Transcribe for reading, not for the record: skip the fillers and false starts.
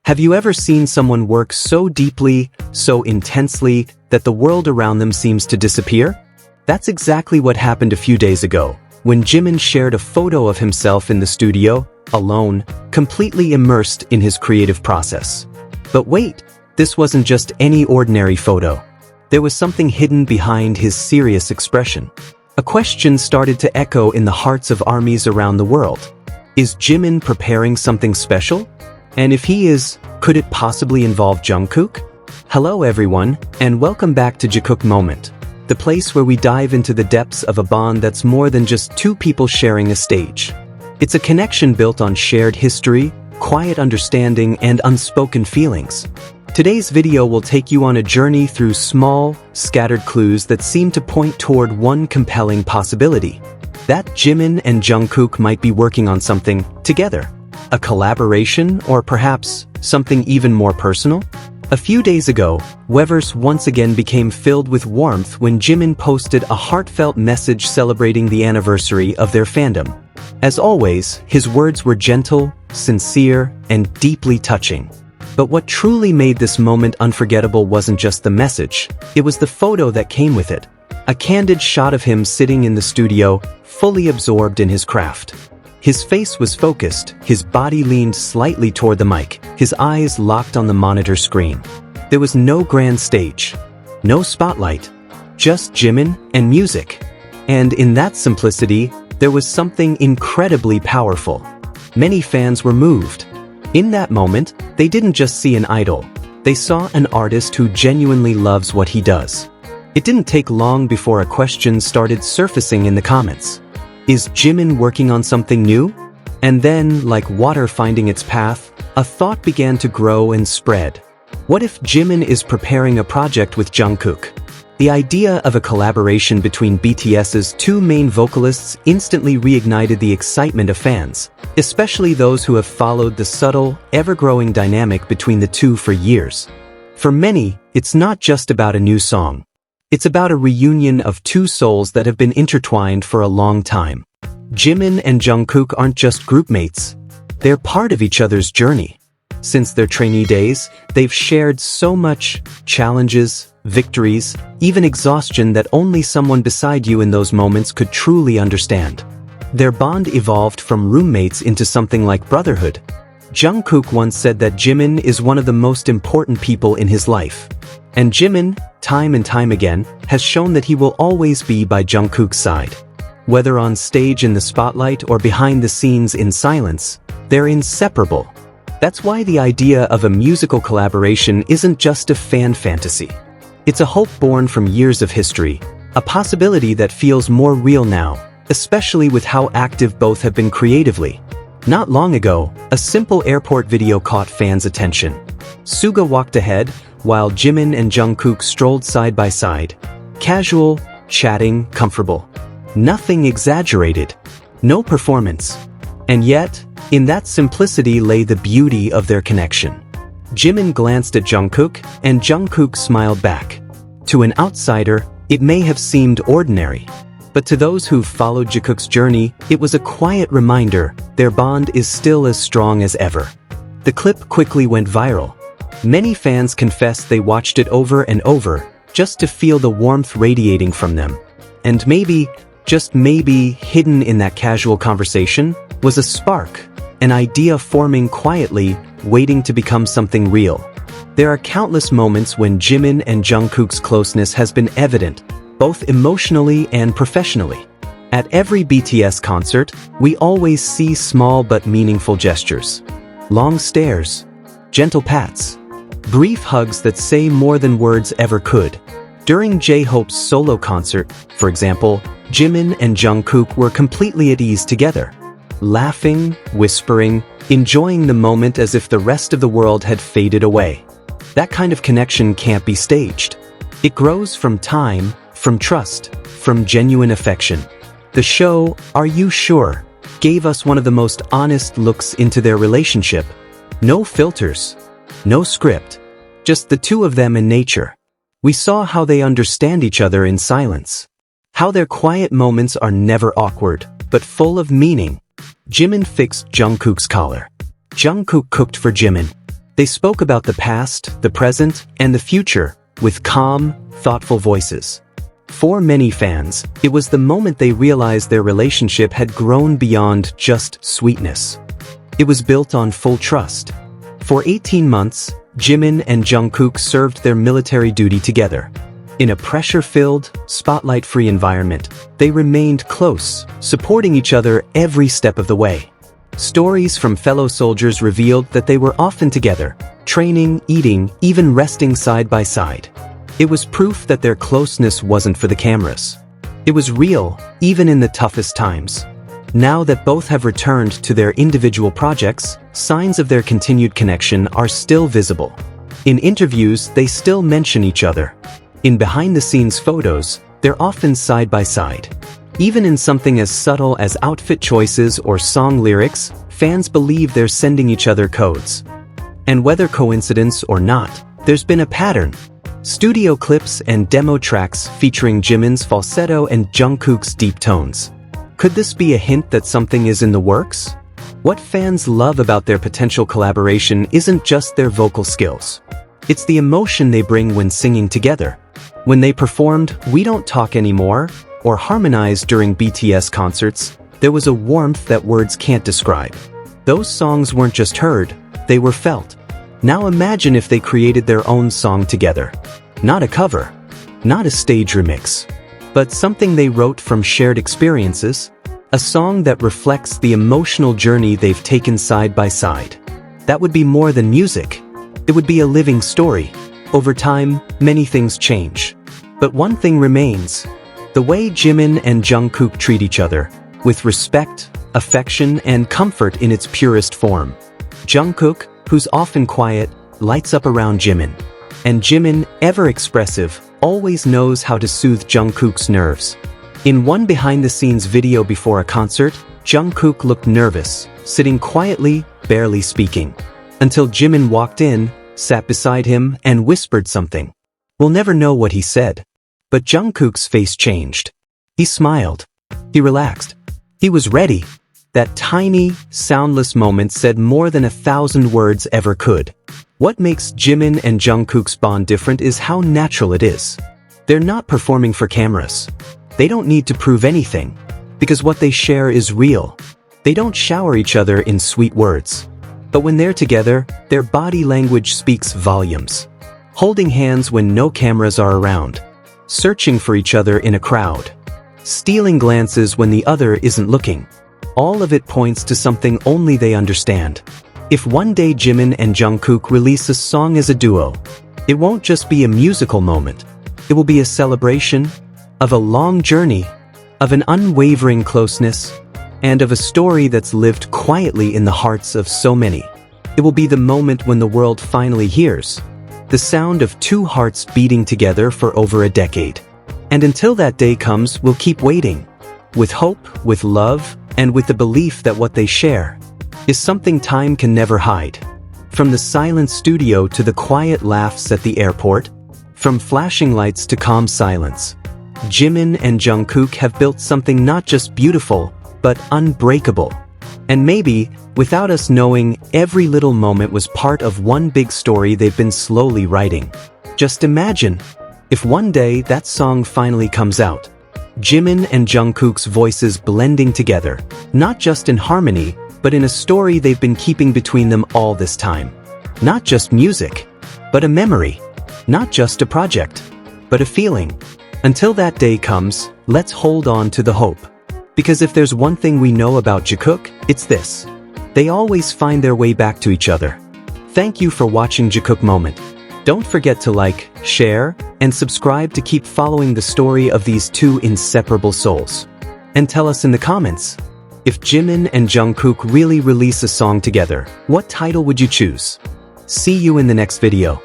Have you ever seen someone work so deeply, so intensely, that the world around them seems to disappear? That's exactly what happened a few days ago, when Jimin shared a photo of himself in the studio, alone, completely immersed in his creative process. But wait, this wasn't just any ordinary photo. There was something hidden behind his serious expression. A question started to echo in the hearts of armies around the world. Is Jimin preparing something special? And if he is, could it possibly involve Jungkook? Hello everyone, and welcome back to Jikook Moment, the place where we dive into the depths of a bond that's more than just two people sharing a stage. It's a connection built on shared history, quiet understanding, and unspoken feelings. Today's video will take you on a journey through small, scattered clues that seem to point toward one compelling possibility: that Jimin and Jungkook might be working on something together. A collaboration, or perhaps something even more personal? A few days ago, Weverse once again became filled with warmth when Jimin posted a heartfelt message celebrating the anniversary of their fandom. As always, his words were gentle, sincere, and deeply touching. But what truly made this moment unforgettable wasn't just the message, it was the photo that came with it. A candid shot of him sitting in the studio, fully absorbed in his craft. His face was focused, his body leaned slightly toward the mic, his eyes locked on the monitor screen. There was no grand stage, no spotlight, just Jimin and music. And in that simplicity, there was something incredibly powerful. Many fans were moved. In that moment, they didn't just see an idol, they saw an artist who genuinely loves what he does. It didn't take long before a question started surfacing in the comments. Is Jimin working on something new? And then, like water finding its path, a thought began to grow and spread. What if Jimin is preparing a project with Jungkook? The idea of a collaboration between BTS's two main vocalists instantly reignited the excitement of fans, especially those who have followed the subtle, ever-growing dynamic between the two for years. For many, it's not just about a new song. It's about a reunion of two souls that have been intertwined for a long time. Jimin and Jungkook aren't just groupmates. They're part of each other's journey. Since their trainee days, they've shared so much: challenges, victories, even exhaustion that only someone beside you in those moments could truly understand. Their bond evolved from roommates into something like brotherhood. Jungkook once said that Jimin is one of the most important people in his life. And Jimin, time and time again, has shown that he will always be by Jungkook's side. Whether on stage in the spotlight or behind the scenes in silence, they're inseparable. That's why the idea of a musical collaboration isn't just a fan fantasy. It's a hope born from years of history, a possibility that feels more real now, especially with how active both have been creatively. Not long ago, a simple airport video caught fans' attention. Suga walked ahead, while Jimin and Jungkook strolled side by side. Casual, chatting, comfortable. Nothing exaggerated. No performance. And yet, in that simplicity lay the beauty of their connection. Jimin glanced at Jungkook, and Jungkook smiled back. To an outsider, it may have seemed ordinary. But to those who've followed Jikook's journey, it was a quiet reminder their bond is still as strong as ever. The clip quickly went viral. Many fans confessed they watched it over and over, just to feel the warmth radiating from them. And maybe, just maybe, hidden in that casual conversation, was a spark, an idea forming quietly, waiting to become something real. There are countless moments when Jimin and Jungkook's closeness has been evident, both emotionally and professionally. At every BTS concert, we always see small but meaningful gestures. Long stares, gentle pats, brief hugs that say more than words ever could. During J-Hope's solo concert, for example, Jimin and Jungkook were completely at ease together, laughing, whispering, enjoying the moment as if the rest of the world had faded away. That kind of connection can't be staged. It grows from time, from trust, from genuine affection. The show, Are You Sure?, gave us one of the most honest looks into their relationship. No filters. No script, just the two of them in nature. We saw how they understand each other in silence. How their quiet moments are never awkward, but full of meaning. Jimin fixed Jungkook's collar. Jungkook cooked for Jimin. They spoke about the past, the present, and the future, with calm, thoughtful voices. For many fans, it was the moment they realized their relationship had grown beyond just sweetness. It was built on full trust. For 18 months, Jimin and Jungkook served their military duty together. In a pressure-filled, spotlight-free environment, they remained close, supporting each other every step of the way. Stories from fellow soldiers revealed that they were often together, training, eating, even resting side by side. It was proof that their closeness wasn't for the cameras. It was real, even in the toughest times. Now that both have returned to their individual projects, signs of their continued connection are still visible. In interviews, they still mention each other. In behind-the-scenes photos, they're often side by side. Even in something as subtle as outfit choices or song lyrics, fans believe they're sending each other codes. And whether coincidence or not, there's been a pattern. Studio clips and demo tracks featuring Jimin's falsetto and Jungkook's deep tones. Could this be a hint that something is in the works? What fans love about their potential collaboration isn't just their vocal skills. It's the emotion they bring when singing together. When they performed We Don't Talk Anymore or harmonized during BTS concerts, there was a warmth that words can't describe. Those songs weren't just heard, they were felt. Now imagine if they created their own song together. Not a cover, not a stage remix, but something they wrote from shared experiences, a song that reflects the emotional journey they've taken side by side. That would be more than music. It would be a living story. Over time, many things change. But one thing remains: the way Jimin and Jungkook treat each other, with respect, affection, and comfort in its purest form. Jungkook, who's often quiet, lights up around Jimin. And Jimin, ever expressive, always knows how to soothe Jungkook's nerves. In one behind-the-scenes video before a concert, Jungkook looked nervous, sitting quietly, barely speaking. Until Jimin walked in, sat beside him, and whispered something. We'll never know what he said. But Jungkook's face changed. He smiled. He relaxed. He was ready. That tiny, soundless moment said more than 1,000 words ever could. What makes Jimin and Jungkook's bond different is how natural it is. They're not performing for cameras. They don't need to prove anything, because what they share is real. They don't shower each other in sweet words. But when they're together, their body language speaks volumes. Holding hands when no cameras are around. Searching for each other in a crowd. Stealing glances when the other isn't looking. All of it points to something only they understand. If one day Jimin and Jungkook release a song as a duo, it won't just be a musical moment. It will be a celebration of a long journey, of an unwavering closeness, and of a story that's lived quietly in the hearts of so many. It will be the moment when the world finally hears the sound of two hearts beating together for over a decade. And until that day comes, we'll keep waiting, with hope, with love, and with the belief that what they share is something time can never hide. From the silent studio to the quiet laughs at the airport, from flashing lights to calm silence, Jimin and Jungkook have built something not just beautiful, but unbreakable. And maybe, without us knowing, every little moment was part of one big story they've been slowly writing. Just imagine, if one day that song finally comes out, Jimin and Jungkook's voices blending together, not just in harmony, but in a story they've been keeping between them all this time. Not just music, but a memory. Not just a project, but a feeling. Until that day comes, let's hold on to the hope. Because if there's one thing we know about Jikook, it's this. They always find their way back to each other. Thank you for watching Jikook Moment. Don't forget to like, share, and subscribe to keep following the story of these two inseparable souls. And tell us in the comments, if Jimin and Jungkook really release a song together, what title would you choose? See you in the next video.